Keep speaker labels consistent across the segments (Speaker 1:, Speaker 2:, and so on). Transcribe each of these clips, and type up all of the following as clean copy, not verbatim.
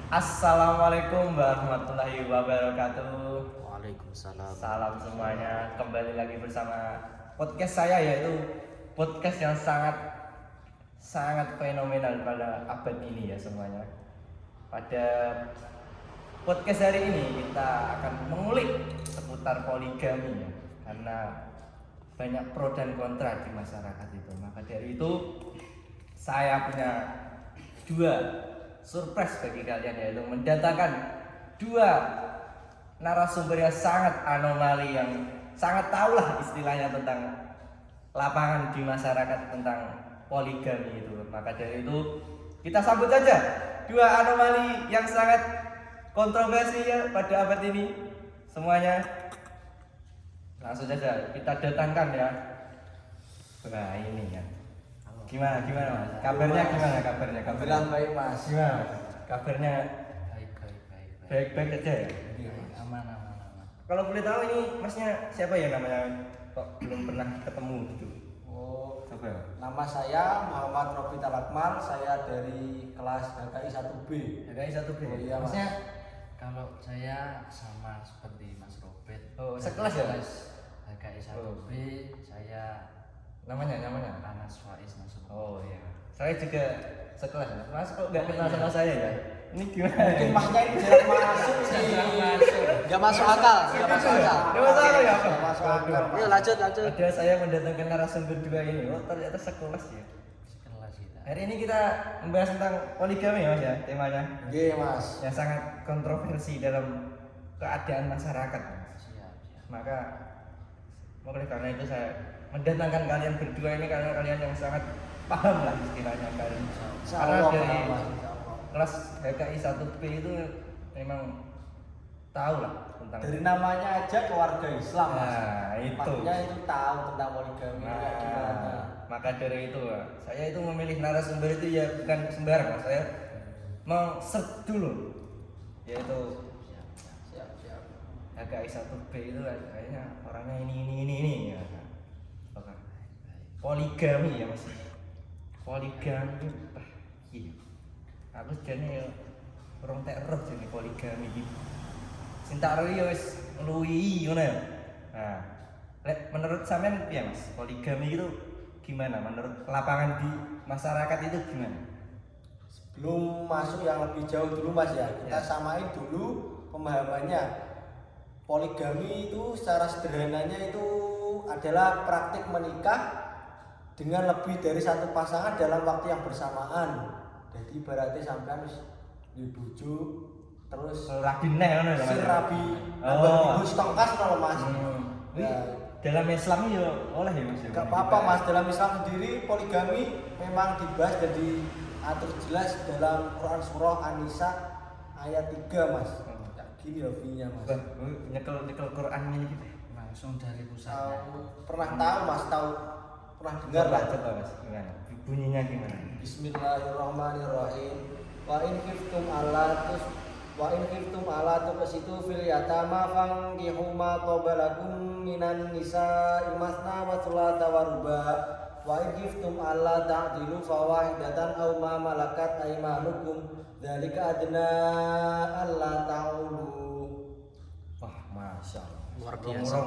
Speaker 1: Assalamualaikum warahmatullahi wabarakatuh.
Speaker 2: Waalaikumsalam.
Speaker 1: Salam semuanya. Kembali lagi bersama podcast saya, yaitu podcast yang sangat sangat fenomenal pada abad ini ya semuanya. Pada podcast hari ini kita akan mengulik seputar poligami ya. Karena banyak pro dan kontra di masyarakat itu. Maka dari itu saya punya dua surprise bagi kalian, yaitu mendatangkan dua narasumber yang sangat anomali, yang sangat tahu lah istilahnya tentang lapangan di masyarakat tentang poligami itu. Maka dari itu kita sambut saja dua anomali yang sangat kontroversial pada abad ini. Semuanya langsung saja kita datangkan ya. Nah ini ya. Gimana mas? Kabarnya gimana?
Speaker 2: Bilang baik mas.
Speaker 1: Gimana? Kabarnya
Speaker 2: Baik.
Speaker 1: baik aja ya?
Speaker 2: Iya, aman.
Speaker 1: Kalau boleh tahu ini masnya siapa ya namanya? Kok belum pernah ketemu gitu?
Speaker 2: Oh,
Speaker 1: Coba.
Speaker 2: nama saya Muhammad Robi Talakmal. Saya dari kelas HKI 1B.
Speaker 1: HKI 1B.
Speaker 2: Oh, iya, Mas.
Speaker 1: Masnya
Speaker 3: Kalau saya sama seperti Mas Robert.
Speaker 1: sekelas ya mas?
Speaker 3: HKI 1B, saya
Speaker 1: Namanya?
Speaker 3: Anas Faiz Nasuh.
Speaker 1: Oh iya. Saya juga sekelas ya. Mas kok nggak kenal sama saya ya? Ini gimana?
Speaker 2: Mungkin masnya ini jarang masuk sih. Gak masuk akal.
Speaker 1: Nggak masuk ya? Apa?
Speaker 2: Gak masuk akal. Yuk lanjut.
Speaker 1: Ada saya mendatangkan narasumber dua ini. Oh ternyata sekelas ya.
Speaker 3: Sekelas kita.
Speaker 1: Hari ini kita membahas tentang poligami ya mas ya, temanya.
Speaker 2: Iya mas.
Speaker 1: Yang sangat kontroversi dalam keadaan masyarakat.
Speaker 3: Siap.
Speaker 1: Maka oleh karena itu saya mendatangkan kalian berdua ini karena kalian yang sangat paham lah istilahnya kalian. Karena dari kelas HKI 1B itu memang tahu lah tentang.
Speaker 2: Dari namanya aja keluarga Islam mas.
Speaker 1: Nah, itu.
Speaker 2: Maksudnya itu tahu tentang poligami kayak gimana.
Speaker 1: Maka dari itu saya itu memilih narasumber itu ya bukan sembarang mas. Saya mau search dulu, yaitu
Speaker 2: Siap.
Speaker 1: HKI 1B itu kayaknya orangnya ini ya. Oke. Poligami ya mas. Poligami. Iya. Aku jane ya orang tak roh jane poligami iki. Sing tak roh ya wis luwi ngono ya. Nah, menurut sampean piye mas? Poligami itu gimana menurut lapangan di masyarakat itu gimana?
Speaker 2: Sebelum masuk yang lebih jauh dulu mas ya, kita samain dulu pemahamannya. Poligami itu secara sederhananya itu adalah praktik menikah dengan lebih dari satu pasangan dalam waktu yang bersamaan. Jadi berarti sampai harus dibujuk terus
Speaker 1: Rabi neh ngono ya.
Speaker 2: si rabi
Speaker 1: Oh.
Speaker 2: nambah stongkas kalau mas.
Speaker 1: Wih, dalam Islam ya oleh ya mas.
Speaker 2: Gak apa-apa mas, dalam Islam sendiri poligami memang dibahas dan diatur jelas dalam Quran surah An-Nisa ayat 3 mas. Kayak gini loh mas.
Speaker 1: Nyekel Quran ini gitu.
Speaker 3: Langsung dari pusatnya.
Speaker 2: Pernah tahu mas, pernah dengar lah.
Speaker 1: Coba mas, gimana? Bunyinya gimana?
Speaker 2: Bismillahirrahmanirrahim. Wa in khiftum ala tuqsitu fil yatama fankihu ma qabalakum minan nisa'i masna wa thulatha wa ruba. Wa in khiftum alla ta'dilu fawahidatan aw ma malakat aymanukum dzalika adna alla ta'ulu.
Speaker 1: Wah, masya Allah.
Speaker 3: Luar biasa.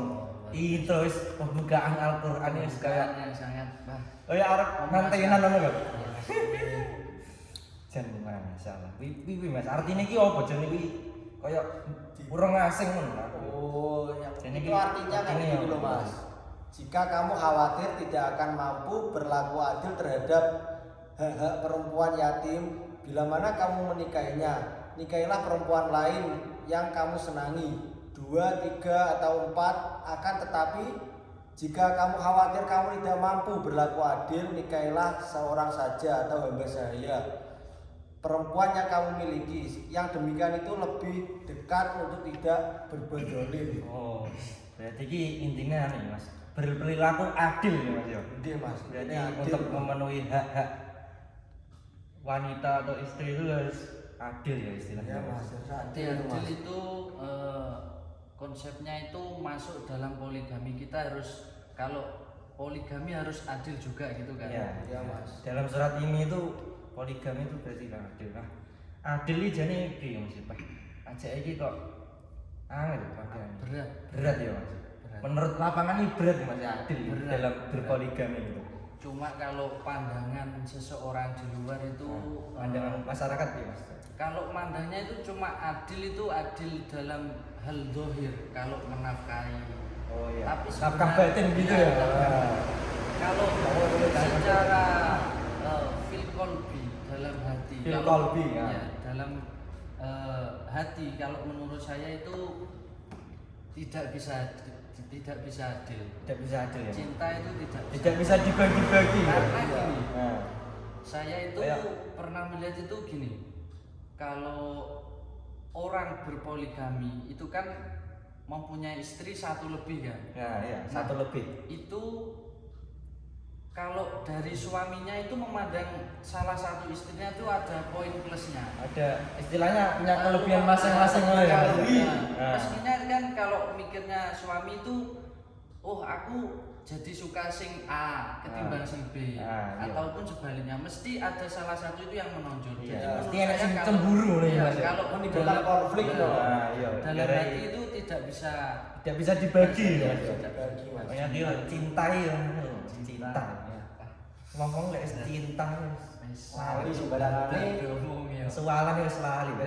Speaker 1: Itu wis pembukaan Al-Qur'an ini kayak
Speaker 3: yang sangat
Speaker 1: oh ya arep mantenan ngono lho. Jan masalah. Wi mas, artine iki opo jan iki kaya urung asing ngono.
Speaker 2: Oh, yang
Speaker 1: Jadi
Speaker 2: itu artinya kayak
Speaker 1: artinya
Speaker 2: gini loh
Speaker 1: apa?
Speaker 2: mas. Jika kamu khawatir tidak akan mampu berlaku adil terhadap hak-hak perempuan yatim, bila mana kamu menikahinya, nikahilah perempuan lain yang kamu senangi, 2, 3, atau 4. Akan tetapi jika kamu khawatir kamu tidak mampu berlaku adil, nikahilah seorang saja atau hamba sahaya, perempuan yang kamu miliki. Yang demikian itu lebih dekat untuk tidak berbuat zalim.
Speaker 1: Oh, berarti iki intinya nih mas, berperilaku adil ya mas ya.
Speaker 2: Dia mas,
Speaker 1: Berarti
Speaker 2: ini adil.
Speaker 1: untuk memenuhi hak-hak wanita atau istri itu harus adil ya istilahnya.
Speaker 2: Ya mas, harus adil
Speaker 3: Adil
Speaker 2: mas.
Speaker 3: itu konsepnya itu masuk dalam poligami. Kita harus, kalau poligami harus adil juga gitu kan.
Speaker 1: Iya,
Speaker 2: Iya, Mas.
Speaker 1: Dalam surat ini itu poligami itu berarti kan adil. Nah, adil iki jane piye Mas Pak? Ajak iki kok angel pakaian. Berat ya Mas.
Speaker 3: Berat.
Speaker 1: Menurut lapangan ini berat ya, Mas adil
Speaker 3: Berat.
Speaker 1: dalam berpoligami gitu.
Speaker 3: Cuma kalau pandangan seseorang di luar itu
Speaker 1: Pandangan masyarakat ya Mas.
Speaker 3: kalau mandangnya itu cuma adil itu adil dalam hal dohir kalau menafkahi.
Speaker 1: Oh iya.
Speaker 3: Tapi
Speaker 1: Nafkah
Speaker 3: sebenarnya-
Speaker 1: batin gitu
Speaker 3: Iya,
Speaker 1: ya.
Speaker 3: nafkah. Kalau
Speaker 1: Oh,
Speaker 3: secara fil kolbi dalam hati,
Speaker 1: Fil
Speaker 3: kalau-
Speaker 1: kolbi, ya.
Speaker 3: ya, dalam hati kalau menurut saya itu tidak bisa adil.
Speaker 1: Tidak bisa adil ya.
Speaker 3: Cinta itu
Speaker 1: Tidak bisa dibagi-bagi. ya?
Speaker 3: Karena gini,
Speaker 1: Nah,
Speaker 3: saya itu
Speaker 1: Kayak-
Speaker 3: pernah melihat itu gini, kalau orang berpoligami itu kan mempunyai istri satu lebih kan.
Speaker 1: ya, ya,
Speaker 3: Nah,
Speaker 1: satu lebih.
Speaker 3: Itu kalau dari suaminya itu memandang salah satu istrinya itu ada poin plusnya.
Speaker 1: Ada istilahnya punya kelebihan masing-masing lah ya. Nah.
Speaker 3: Mestinya kan kalau mikirnya suami itu, oh aku jadi suka sing A ketimbang sing B,
Speaker 1: Iya.
Speaker 3: ataupun sebaliknya mesti ada salah satu itu yang menonjol.
Speaker 1: Iya,
Speaker 3: Jadi
Speaker 1: pasti
Speaker 3: menurut
Speaker 1: ada
Speaker 3: saya
Speaker 1: sing
Speaker 3: kalau-
Speaker 1: cemburu nih,
Speaker 3: iya,
Speaker 1: Mas, ya.
Speaker 3: kalau
Speaker 2: Menimbulkan
Speaker 3: dalam
Speaker 2: konflik
Speaker 3: iya,
Speaker 2: dong.
Speaker 1: Nah, iya.
Speaker 3: dalam
Speaker 1: Gara-
Speaker 3: hati itu tidak bisa
Speaker 1: dibagi
Speaker 3: Iya,
Speaker 1: ya.
Speaker 3: tidak
Speaker 2: Bagi mas.
Speaker 1: Makanya dia cintai ya. Cinta.
Speaker 3: Ya.
Speaker 1: Ngomong lek cinta wis
Speaker 2: Lali sembarangane.
Speaker 1: sualan wis lali Pak.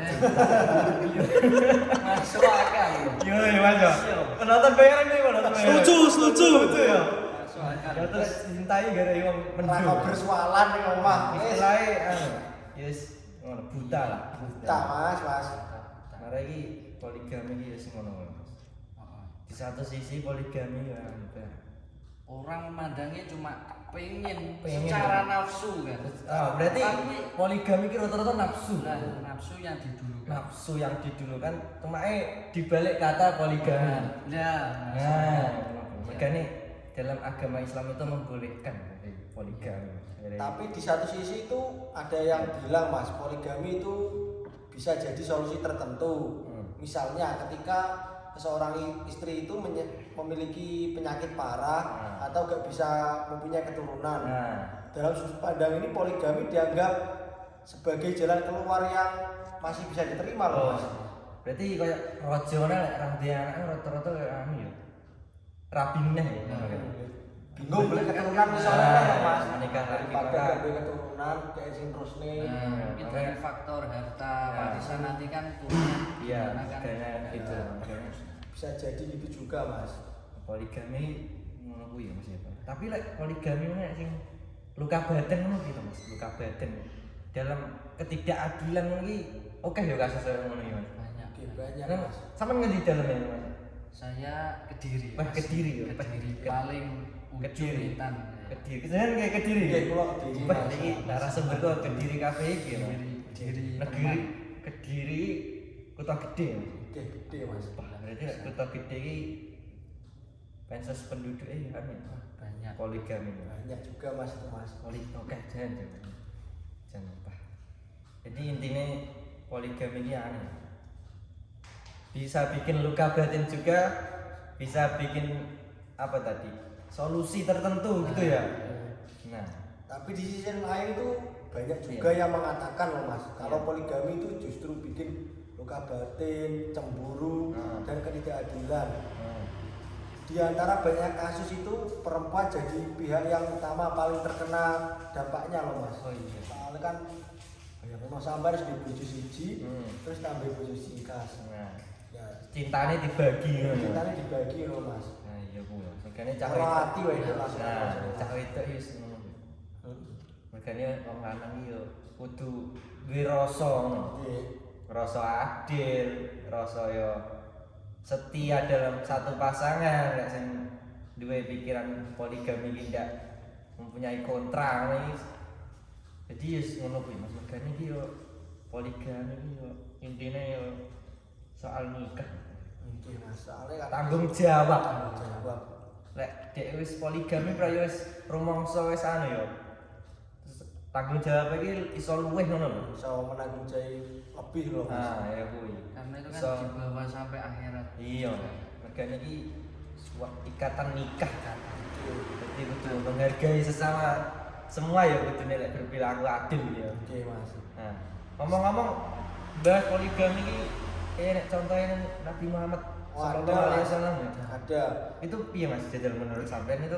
Speaker 3: Masuk akal.
Speaker 1: Yo yo Mas. yo. Penonton bayaran nih penonton bayaran. Setuju ya.
Speaker 3: Masuk akal.
Speaker 1: Ya terus cintai gara wong
Speaker 2: Raka
Speaker 1: mendung.
Speaker 2: bersualan ning omah.
Speaker 1: Istilahnya anu, yes ngono buta lah.
Speaker 2: Tak mas.
Speaker 1: Karena iki poligami iki wis ngono. Di satu sisi poligami ya udah.
Speaker 3: Orang memandangnya cuma pengen
Speaker 1: Pengen,
Speaker 3: secara
Speaker 1: ya.
Speaker 3: nafsu kan.
Speaker 1: Berarti
Speaker 3: Tapi
Speaker 1: poligami ki rata-rata nafsu.
Speaker 3: lah, nafsu yang didulukan.
Speaker 1: Nafsu yang didulukan kemae dibalik kata poligami. Nah, makanya dalam agama Islam itu membolehkan poligami.
Speaker 2: Tapi di satu sisi itu ada yang bilang mas, poligami itu bisa jadi solusi tertentu. Misalnya ketika seorang istri itu memiliki penyakit parah atau gak bisa mempunyai keturunan.
Speaker 1: Nah,
Speaker 2: Dalam sudut pandang ini poligami dianggap sebagai jalan keluar yang masih bisa diterima loh mas.
Speaker 1: berarti kayak rojone lek ra duwe anak rata-rata kayak anu ya. Rabi meneh ya.
Speaker 2: Bingung boleh keturunan misalnya kan mas.
Speaker 1: Menikah lagi,
Speaker 2: Daripada
Speaker 1: maka-
Speaker 2: gak boleh keturunan kayak sing terus nih.
Speaker 3: Mungkin dari
Speaker 1: makanya-
Speaker 3: faktor harta
Speaker 1: Nah.
Speaker 3: warisan nanti kan punya.
Speaker 1: Iya,
Speaker 3: Karena kan
Speaker 1: kayaknya gitu.
Speaker 2: Bisa jadi gitu juga mas.
Speaker 1: Poligami ngono kuwi ya Mas ya. Tapi lek poligami nek sing luka batin ngono gitu Mas, luka batin. Dalam ketidakadilan iki oke ya kasus ngono iki Mas.
Speaker 3: banyak.
Speaker 2: Oke, banyak
Speaker 1: Kan
Speaker 2: mas.
Speaker 1: sampean ngendi dalamnya Mas?
Speaker 3: Saya Kediri.
Speaker 1: Wah,
Speaker 3: Mas.
Speaker 1: Kediri ya?
Speaker 3: Kediri
Speaker 1: Kediri.
Speaker 3: paling ujung
Speaker 1: Kediri.
Speaker 3: Wetan.
Speaker 1: Kediri. Kesenengan kayak Kediri.
Speaker 2: Iya, pulau Kediri,
Speaker 1: Wah,
Speaker 2: Mas.
Speaker 1: iki narasumber kok Kediri kafe iki ya. Mas.
Speaker 3: Kediri.
Speaker 1: Negeri Kediri kota gede ya.
Speaker 2: Oke, gede mas.
Speaker 1: Wah, berarti lek kota gede iki pensus penduduknya ya kan ya.
Speaker 3: Banyak.
Speaker 1: Poligami.
Speaker 2: Banyak juga mas itu mas.
Speaker 1: Oke, jangan lupa. Jadi intinya poligami ini aneh. Bisa bikin luka batin juga, bisa bikin apa tadi? Solusi tertentu gitu ya. Nah,
Speaker 2: Tapi di sisi lain itu banyak juga yang mengatakan loh mas, kalau
Speaker 1: Iya.
Speaker 2: poligami itu justru bikin luka batin, cemburu, dan ketidakadilan. Di antara banyak kasus itu perempuan jadi pihak yang utama paling terkena dampaknya loh mas.
Speaker 1: Oh iya.
Speaker 2: Soalnya kan banyak rumah sampai harus dibujuk siji,
Speaker 1: Hmm.
Speaker 2: terus tambah bujuk sikas.
Speaker 1: nah,
Speaker 2: Ya,
Speaker 1: cintanya dibagi ya.
Speaker 2: ceritanya dibagi loh mas.
Speaker 1: Nah, iya Bu. Makanya cah
Speaker 2: Kalau hati wae itu langsung.
Speaker 1: Nah, cah itu wis ngono. Makanya wong lanang iki yo kudu duwe rasa ngono.
Speaker 2: Oke.
Speaker 1: Rasa adil, rasa yo setia dalam satu pasangan, nek sing duwe pikiran poligami iki ndak mempunyai kontra nih. Jadi yes ngono kuwi Mas. Makanya iki yo poligami iki yo intine yo soal nikah.
Speaker 2: Oke mas, soalnya kan
Speaker 1: Tanggung jawab.
Speaker 2: tanggung jawab.
Speaker 1: Lek dhek wis poligami pra yo wis rumangsa wis anu yo. Tanggung jawab iki iso luwih ngono lho.
Speaker 2: Bisa menanggung jawab lebih loh mas.
Speaker 1: Ah, ya kuwi.
Speaker 3: Karena itu kan
Speaker 1: Iso-
Speaker 3: dibawa sampai akhirat.
Speaker 1: Iya, makanya ini sebuah ikatan nikah kan. Jadi kudu menghargai sesama semua ya kudu nek berperilaku adil ya.
Speaker 2: Oke mas.
Speaker 1: Nah, ngomong-ngomong bahas poligami ini nek contohnya Nabi Muhammad
Speaker 2: Oh, ada,
Speaker 1: sallallahu alaihi
Speaker 2: Mas.
Speaker 1: wasallam ya.
Speaker 2: Ada.
Speaker 1: Itu piye Mas jajal menurut sampean itu?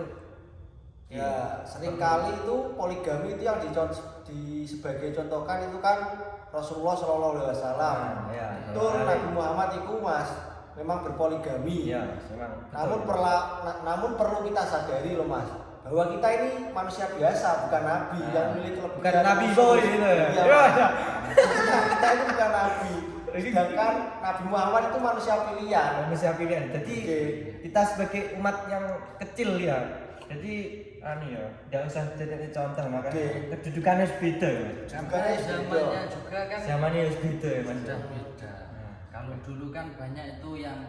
Speaker 2: Ya, seringkali itu poligami itu yang sebagai contohkan itu kan Rasulullah Shallallahu Alaihi Wasallam.
Speaker 1: Ya,
Speaker 2: Betul, Nabi Muhammad itu Mas memang berpoligami.
Speaker 1: Iya, memang.
Speaker 2: Namun perlu kita sadari loh Mas, bahwa kita ini manusia biasa, bukan nabi yang memiliki kelebihan.
Speaker 1: Bukan nabi boy gitu ya.
Speaker 2: Iya,
Speaker 1: Iya,
Speaker 2: Mas.
Speaker 1: iya.
Speaker 2: Kita ini bukan nabi. Sedangkan Nabi Muhammad itu manusia pilihan.
Speaker 1: Manusia pilihan. Jadi
Speaker 2: Oke.
Speaker 1: kita sebagai umat yang kecil ya. Jadi ya, enggak usah jadi contoh makanya
Speaker 2: Oke.
Speaker 1: kedudukannya beda ya.
Speaker 3: Karena zamannya juga kan
Speaker 1: Zamannya harus beda ya Mas.
Speaker 3: sudah beda. Kalau dulu kan banyak itu yang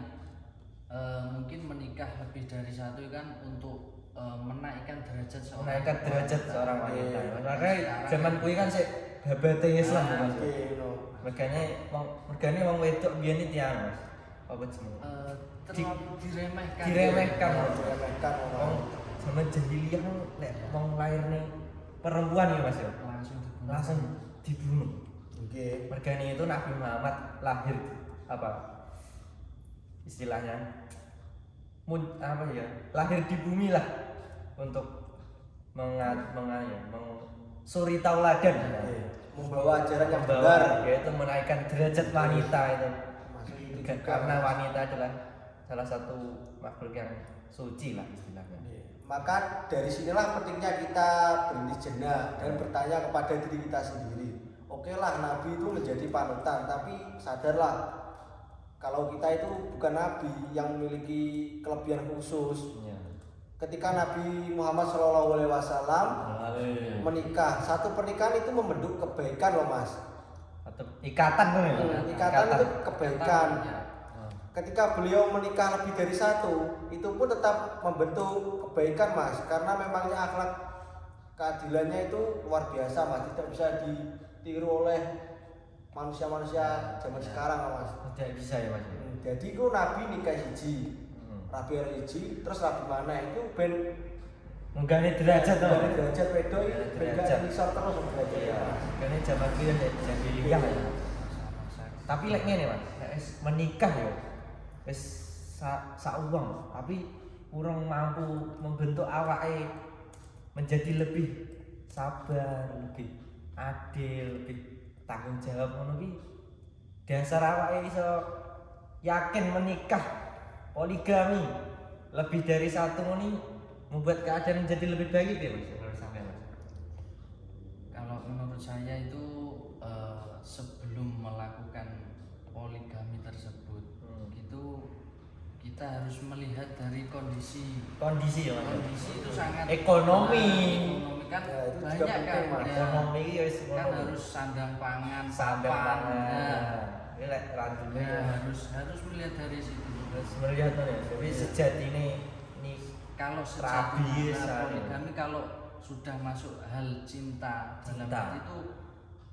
Speaker 3: mungkin menikah lebih dari satu kan untuk menaikkan derajat seorang
Speaker 1: Menaikkan derajat seorang wanita.
Speaker 2: Oke.
Speaker 1: Makanya zaman kuwi kan sik babate Islam
Speaker 3: Nah,
Speaker 1: Mas.
Speaker 2: Oke, no.
Speaker 1: Mergane wong wedok biyen iki tiang Mas. Apa jenenge?
Speaker 3: terlalu diremehkan.
Speaker 1: Diremehkan.
Speaker 2: Diremehkan
Speaker 1: Wong
Speaker 2: orang.
Speaker 1: zaman jahiliyah kan nek wong lairne perempuan ya Mas ya. Langsung dibunuh.
Speaker 2: Oke.
Speaker 1: Mergane itu Nabi Muhammad lahir apa? Istilahnya apa ya? Lahir di bumi lah untuk suri tauladan.
Speaker 2: Oke. Membawa ajaran yang
Speaker 1: Membawa,
Speaker 2: benar.
Speaker 1: yaitu menaikkan derajat wanita itu.
Speaker 2: Masuk itu
Speaker 1: Karena
Speaker 2: juga.
Speaker 1: wanita adalah salah satu makhluk yang suci lah istilahnya.
Speaker 2: Maka dari sinilah pentingnya kita berhenti jenak dan bertanya kepada diri kita sendiri. Oke lah, Nabi itu menjadi panutan, tapi sadarlah kalau kita itu bukan Nabi yang memiliki kelebihan khusus.
Speaker 1: Iya.
Speaker 2: Ketika Nabi Muhammad SAW menikah, satu pernikahan itu membentuk kebaikan loh Mas.
Speaker 1: Atau ikatan kan ya?
Speaker 2: Ikatan itu kebaikan.
Speaker 3: Ya.
Speaker 2: Ketika beliau menikah lebih dari satu, itu pun tetap membentuk kebaikan Mas, karena memangnya akhlak keadilannya itu luar biasa Mas, tidak bisa ditiru oleh manusia-manusia zaman sekarang Mas.
Speaker 1: Tidak bisa ya Mas.
Speaker 2: Jadi itu Nabi nikah hiji, Rabi hiji, terus Rabi mana itu ben
Speaker 1: Menggani derajat tuh.
Speaker 2: dari derajat pedo ben
Speaker 1: Derajat.
Speaker 2: gak bisa terus derajat
Speaker 1: Iya.
Speaker 2: Mas.
Speaker 1: Karena zaman itu ya jahiliyah ya. Tapi lek ngene Mas, nek wis menikah ya wis sauwang, tapi kurang mampu membentuk awake menjadi lebih sabar, lebih adil, lebih tanggung jawab ngono ki. Dasar awake iso yakin menikah poligami lebih dari satu ini membuat keadaan menjadi lebih baik ya Mas menurut sampean Mas.
Speaker 3: Kalau menurut saya itu sebelum melakukan poligami tersebut itu kita harus melihat dari kondisi
Speaker 1: Kondisi ya Mas.
Speaker 3: kondisi itu sangat
Speaker 1: Ekonomi.
Speaker 3: ekonomi kan
Speaker 2: Ya, itu juga
Speaker 3: banyak kan
Speaker 2: penting, Mas.
Speaker 3: ya.
Speaker 1: Ekonomi ya wis
Speaker 3: Kan
Speaker 1: ngono.
Speaker 3: harus sandang pangan
Speaker 1: Sampai
Speaker 3: papan.
Speaker 1: pangan.
Speaker 3: Nah,
Speaker 1: Ini lek lanjutnya
Speaker 3: ya,
Speaker 1: ya.
Speaker 3: harus melihat dari situ.
Speaker 1: Terus melihat tuh ya. Jadi sejatinya ini
Speaker 3: Kalau
Speaker 1: Rabi,
Speaker 3: sejatinya
Speaker 1: misalnya.
Speaker 3: poligami kalau sudah masuk hal cinta dalam
Speaker 1: Cinta.
Speaker 3: hati itu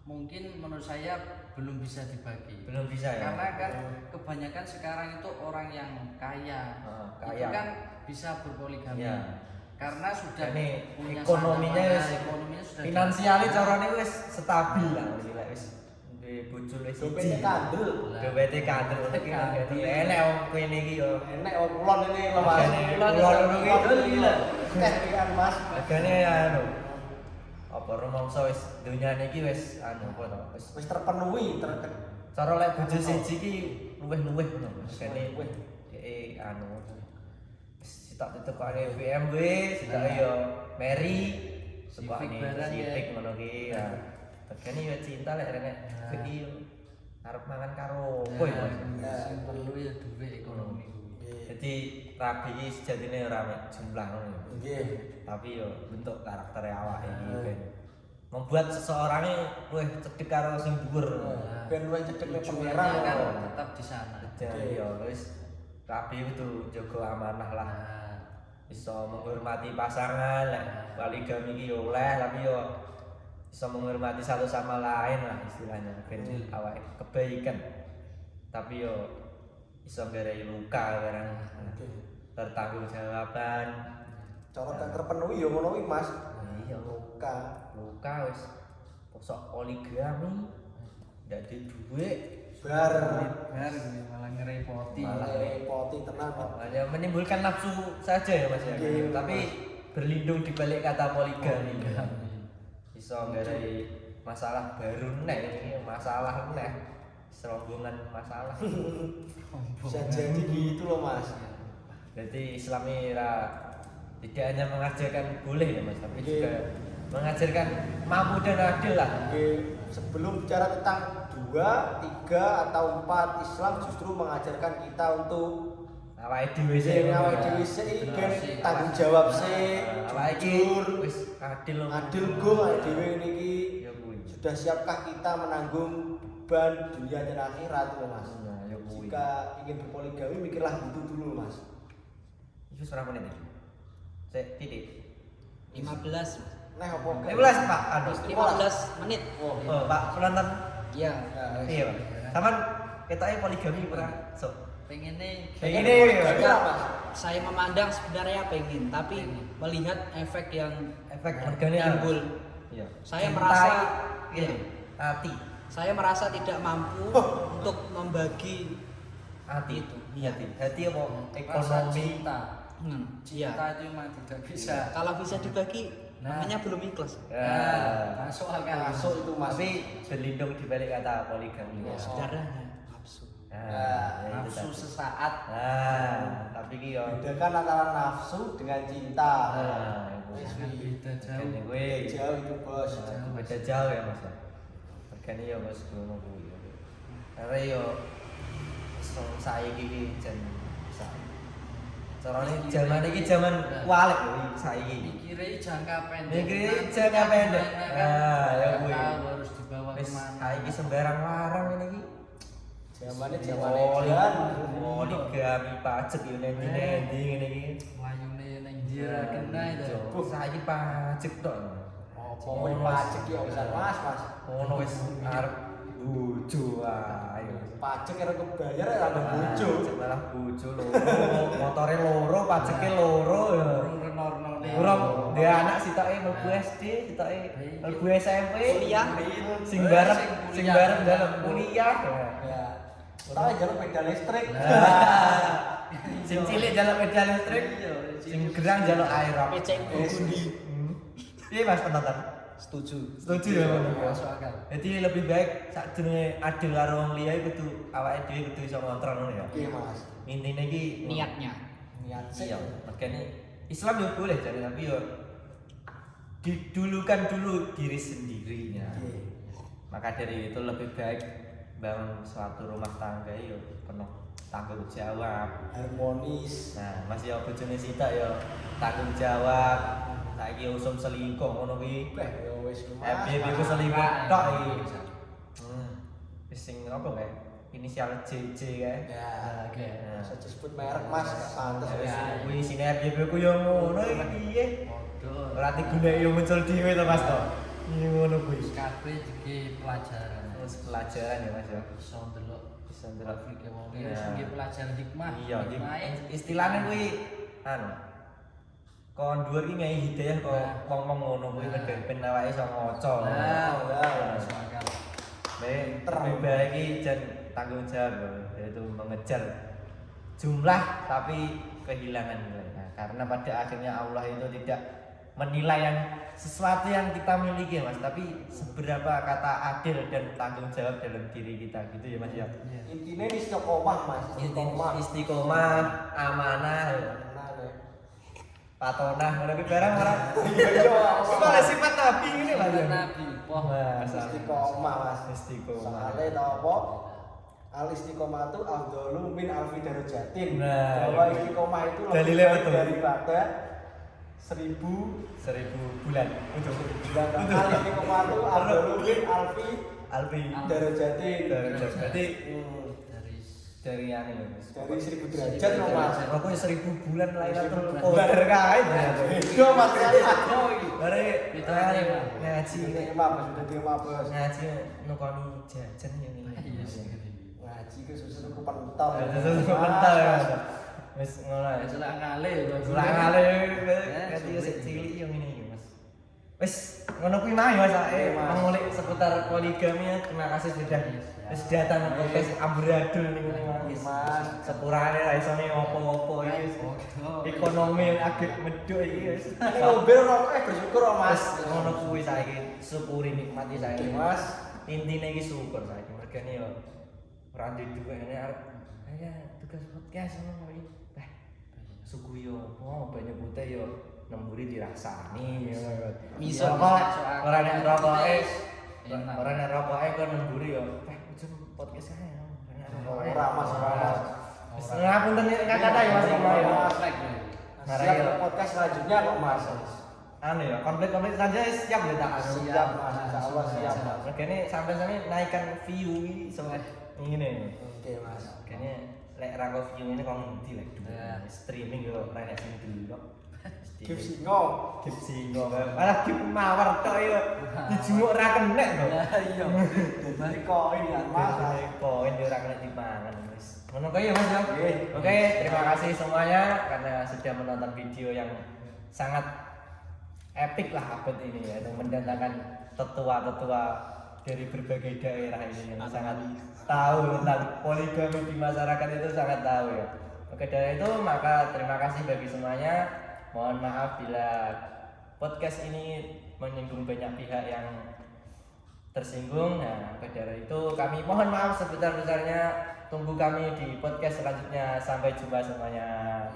Speaker 3: mungkin menurut saya belum bisa dibagi.
Speaker 1: belum bisa ya.
Speaker 3: Karena kan kebanyakan sekarang itu orang yang kaya,
Speaker 1: Kaya.
Speaker 3: itu kan bisa berpoligami.
Speaker 1: Iya.
Speaker 3: Karena sudah
Speaker 1: Ini
Speaker 3: punya
Speaker 1: ekonominya
Speaker 3: sandang
Speaker 1: wis
Speaker 3: pangan, ekonominya sudah
Speaker 1: finansialnya carane wis stabil lah wis wis duwe bojo wis
Speaker 2: Dompetnya kandel.
Speaker 1: Dompete kandel iki
Speaker 3: Kandel.
Speaker 1: enek wong kene iki yo.
Speaker 2: Enek wong kulon ini loh Mas.
Speaker 1: Makanya kulon ini
Speaker 2: gila. Kan Mas.
Speaker 1: Regane anu apa rumangsa wis dunyane iki wis anu apa to wis
Speaker 2: Wis terpenuhi
Speaker 1: cara lek bojo siji iki luweh-luweh ngono regane
Speaker 2: Luweh.
Speaker 1: dhek anu wis sitok ditekone BMW sitok yo Mary
Speaker 3: Civic
Speaker 1: sepane
Speaker 3: barang ya.
Speaker 1: Civic ngono ki ya regane yo cinta lek rene iki yo arep mangan karo kowe
Speaker 3: Ya,
Speaker 2: Ya.
Speaker 3: sing perlu ya duit ekonomi kuwi.
Speaker 1: jadi rabi iki sejatine ora mek jumlah ngono ya.
Speaker 2: Nggih.
Speaker 1: Tapi yo bentuk karakter awake iki ben membuat seseorang luwih cedhek karo sing dhuwur.
Speaker 2: Ben luwih cedhek nek
Speaker 3: Tujuannya
Speaker 2: pangeran
Speaker 3: kan
Speaker 2: ngono.
Speaker 3: tetap di sana.
Speaker 1: Jadi yo wis rabi itu jaga amanah lah.
Speaker 3: Nah,
Speaker 1: Bisa menghormati pasangan lek poligami iki yo oleh tapi yo bisa menghormati satu sama lain lah istilahnya ben awake kebaikan. Tapi yo iso ngerai luka barang
Speaker 2: Oke.
Speaker 1: bertanggung jawaban.
Speaker 2: Cara gak terpenuhi ya ngono kuwi Mas.
Speaker 1: Iya
Speaker 2: Luka.
Speaker 1: luka wis posok poligami ndak ada duit
Speaker 2: bar
Speaker 3: malah ngerepoti.
Speaker 1: Malah
Speaker 2: repoti tenang kok.
Speaker 1: hanya menimbulkan nafsu saja ya Mas ya.
Speaker 2: Oke,
Speaker 1: Tapi berlindung di balik kata poligami. Iso nggarai masalah baru nek ini masalah nek serombongan masalah.
Speaker 2: Bisa jadi gitu loh Mas.
Speaker 1: Berarti Islam ini tidak hanya mengajarkan boleh ya Mas, tapi
Speaker 2: Oke.
Speaker 1: juga mengajarkan mampu dan adil lah.
Speaker 2: Oke, sebelum bicara tentang 2, 3 atau 4, Islam justru mengajarkan kita untuk
Speaker 1: Awake dhewe sih.
Speaker 2: awake dhewe sik ben tanggung jawab sik,
Speaker 1: Awake iki
Speaker 2: jujur,
Speaker 1: wis adil loh.
Speaker 2: adil go awake dhewe niki.
Speaker 1: Ya kuwi.
Speaker 2: Sudah siapkah kita menanggung beban dunia dan akhirat loh Mas?
Speaker 1: Nah, ya kuwi.
Speaker 2: Jika ingin berpoligami mikirlah gitu dulu Mas.
Speaker 1: Iku serah menit iki. Sik titik.
Speaker 4: 15
Speaker 2: Nah, apa?
Speaker 1: 15 Pak. Aduh.
Speaker 4: 15 menit.
Speaker 2: Oh,
Speaker 1: Oh, Pak penonton.
Speaker 4: Iya.
Speaker 1: Iya, Pak. Saman ketoke poligami pernah sok.
Speaker 3: Pengennya
Speaker 1: Kayak gini ya.
Speaker 2: Iya, Mas.
Speaker 4: Saya memandang sebenarnya pengen, tapi melihat efek yang
Speaker 1: Efek organik
Speaker 4: timbul.
Speaker 1: Iya.
Speaker 4: Saya
Speaker 1: Cintai
Speaker 4: merasa-
Speaker 1: ini hati.
Speaker 4: Saya merasa tidak mampu untuk membagi
Speaker 1: Hati
Speaker 4: itu.
Speaker 1: Hati apa?
Speaker 3: rasa
Speaker 1: Ekonomi.
Speaker 3: cinta.
Speaker 4: Iya.
Speaker 3: Cinta itu memang tidak bisa.
Speaker 4: Kalau bisa dibagi,
Speaker 3: Nah.
Speaker 4: namanya belum ikhlas.
Speaker 1: Ya.
Speaker 3: Masuk akal.
Speaker 2: Masuk itu Mas.
Speaker 1: Tapi berlindung di balik kata poligami.
Speaker 4: Ya, saudaranya nafsu.
Speaker 1: Nah, itu
Speaker 3: Nafsu
Speaker 1: tadi.
Speaker 3: sesaat.
Speaker 1: Nah, tapi ki yo.
Speaker 2: Bedakan antara nafsu dengan cinta.
Speaker 1: Nah, itu.
Speaker 2: Wis,
Speaker 3: Beda jauh.
Speaker 1: Ini gue
Speaker 2: jauh itu bos.
Speaker 1: beda jauh ya Mas. Regane yo Mas ngono kuwi. Karena yo saiki iki jan carane jaman iki jaman walek lho saiki.
Speaker 3: Mikirnya jangka pendek.
Speaker 1: Mikirnya jangka pendek. Ah, ya
Speaker 3: Nggak
Speaker 1: kuwi.
Speaker 3: tahu harus dibawa
Speaker 1: Wis
Speaker 3: kemana.
Speaker 1: saiki sembarang larang ini iki.
Speaker 2: Zamannya
Speaker 1: Oh,
Speaker 2: zaman edan.
Speaker 1: poligami pajak yo nendi ngene iki.
Speaker 3: Layune neng dia kena itu.
Speaker 1: Saiki pajak tok.
Speaker 2: Apa mau pajak ya bisa Mas, Mas.
Speaker 1: Ngono wis arep bojo ae.
Speaker 2: Pajak kira kebayar ya ada bojo.
Speaker 1: Malah bojo loro, motore loro, pajake loro ya.
Speaker 3: Urung renorno nih.
Speaker 1: Urung dia anak sitoke mlebu SD, sitoke mlebu SMP,
Speaker 4: Kuliah.
Speaker 1: sing bareng dalam kuliah.
Speaker 2: Ya. Tahu jalan beda listrik.
Speaker 1: Nah, sing cilik jaluk media listrik, sing gerang jaluk air.
Speaker 4: Peceng Burgundi.
Speaker 1: Piye Mas penonton?
Speaker 4: Setuju.
Speaker 1: Setuju ya ngono.
Speaker 3: Masuk akal.
Speaker 1: Jadi lebih baik sakjane adil karo wong liya kudu awake dhewe kudu iso ngontrol ngono ya.
Speaker 2: Oke Mas.
Speaker 1: Intine iki
Speaker 4: Niatnya.
Speaker 2: Niat sih.
Speaker 1: iya, makanya Islam ya boleh jadi tapi ya didulukan dulu diri sendirinya.
Speaker 2: Oke.
Speaker 1: Maka dari itu lebih baik bangun suatu rumah tangga ya penuh tanggung jawab.
Speaker 2: Harmonis.
Speaker 1: Nah, masih ya bojone sitok ya tanggung jawab. Saiki usum selingkuh ngono kuwi.
Speaker 2: Ya wis
Speaker 1: FBB ku selingkuh tok iki. Wis sing apa kae? Inisial JJ kae.
Speaker 2: Ya,
Speaker 3: Oke.
Speaker 1: Nah.
Speaker 2: saya sebut merek Mas, pantes wis.
Speaker 1: Kuwi sine FBB ku yo ngono iki piye?
Speaker 3: Waduh.
Speaker 1: Berarti gune yo muncul dhewe to Mas to. Iya ngono kuwi.
Speaker 3: Kabeh iki pelajaran.
Speaker 1: Terus pelajaran ya Mas ya.
Speaker 3: Iso ndelok
Speaker 1: Bisa ndelok
Speaker 3: Afrika wong
Speaker 1: Iya.
Speaker 3: iki sing pelajaran hikmah.
Speaker 1: Iya,
Speaker 3: Hikmahe.
Speaker 1: istilahnya kuwi anu. Kon dhuwur iki ngai hidayah kok
Speaker 3: Nah.
Speaker 1: wong-wong ngono kuwi ben awake iso maca.
Speaker 3: Nah, masuk akal.
Speaker 1: Baik, lebih baik iki jan tanggung jawab yaitu mengejar jumlah tapi kehilangan nilai. Nah, karena pada akhirnya Allah itu tidak menilai yang sesuatu yang kita miliki Mas, tapi seberapa kata adil dan tanggung jawab dalam diri kita gitu ya Mas ya.
Speaker 3: Iya.
Speaker 2: Intinya di istiqomah Mas, istiqomah.
Speaker 1: Istiqomah, amanah, ya.
Speaker 2: Nah, deh.
Speaker 1: patonah, ngono kuwi barang ora.
Speaker 2: Iya,
Speaker 1: Itu ada sifat Nabi ini Mas. ya?
Speaker 3: Nabi, poh.
Speaker 1: Mas,
Speaker 2: Istiqomah Mas.
Speaker 1: Istiqomah.
Speaker 2: Soalnya tau apa? Al istiqomah itu afdalu min alfi darajatin.
Speaker 1: Nah,
Speaker 2: Bahwa
Speaker 1: iya.
Speaker 2: istiqomah itu
Speaker 1: Dalilnya
Speaker 2: lebih baik
Speaker 1: betul.
Speaker 2: daripada 1000
Speaker 1: bulan untuk
Speaker 2: bulan. Al istiqomah itu afdalu min alfi
Speaker 1: Alfi
Speaker 2: darajatin.
Speaker 1: berarti
Speaker 3: Dari
Speaker 1: dari ane lho Mas.
Speaker 2: Dari 1000 derajat no Mas.
Speaker 1: Pokoknya 1000 bulan Lailatul
Speaker 2: 1000
Speaker 1: Qadar kae.
Speaker 2: Beda Mas ya.
Speaker 1: Bare
Speaker 3: Itu aja, Mas.
Speaker 1: ngaji
Speaker 2: Terima Bos, udah terima Bos.
Speaker 1: ngaji nukoni jajan yang ini.
Speaker 3: Iya sih.
Speaker 2: Ngaji ke susu ku pentol.
Speaker 1: Terus mental ya. Wis ngono ya.
Speaker 3: Selak ngale to.
Speaker 1: Selak ngale
Speaker 3: Ya,
Speaker 1: ganti
Speaker 3: sulit.
Speaker 1: sik cilik yang ini Mas. Wes ngono kuwi mah Mas.
Speaker 2: Oke, Mas.
Speaker 1: Mengulik seputar poligami ya. Terima kasih sudah wis datang ke podcast amburadul niku
Speaker 2: Mas.
Speaker 1: Mas. Sepurane ra iso opo-opo iki. Ekonomi yang agak medhok iki wis.
Speaker 2: Ini mobil rokok bersyukur kok Mas.
Speaker 1: Mas, ngono kuwi saiki syukuri nikmati saiki.
Speaker 2: Mas.
Speaker 1: Intine iki syukur saiki mergane yo ora ndek duwe ngene arep ya tugas podcast ngono iki. Suku yo mau banyak putih yo nemburi dirasani yo.
Speaker 4: Bisa,
Speaker 1: Kok
Speaker 4: bisa.
Speaker 1: ora nek rokoke
Speaker 3: Enak.
Speaker 1: ora nek rokoke kon nemburi yo. Ujung podcast ae.
Speaker 2: Ora Mas, ora Mas.
Speaker 1: Wis ngapunten kata ya Mas Imo ya.
Speaker 2: Nah, siap ke podcast selanjutnya kok Mas.
Speaker 1: Anu ya, konflik-konflik saja siap lho tak anu.
Speaker 2: Siap Mas, insyaallah siap Mas.
Speaker 1: Makanya sampai naikkan view ini sama ini.
Speaker 2: Oke Mas.
Speaker 1: Makanya lek rako view ini kok ngendi lek dulu.
Speaker 3: Ya.
Speaker 1: Streaming yo ora nek sing dulu kok.
Speaker 2: Give singo.
Speaker 1: Gip singo. Malah gip mawar tok yo. Dijumuk ra kenek to.
Speaker 3: Iya.
Speaker 2: Dari koin kan Mas.
Speaker 1: Poin yo ora kena dimangan wis. Ngono kaya Mas ya.
Speaker 2: Oke.
Speaker 1: Oke, terima kasih semuanya karena sudah menonton video yang sangat epic lah abad ini ya, yang mendatangkan tetua-tetua dari berbagai daerah ini yang sangat tahu tentang poligami di masyarakat itu sangat tahu ya. Oke dari itu maka terima kasih bagi semuanya. Mohon maaf bila podcast ini menyinggung banyak pihak yang tersinggung. Nah, maka dari itu kami mohon maaf sebesar-besarnya. Tunggu kami di podcast selanjutnya. Sampai jumpa semuanya.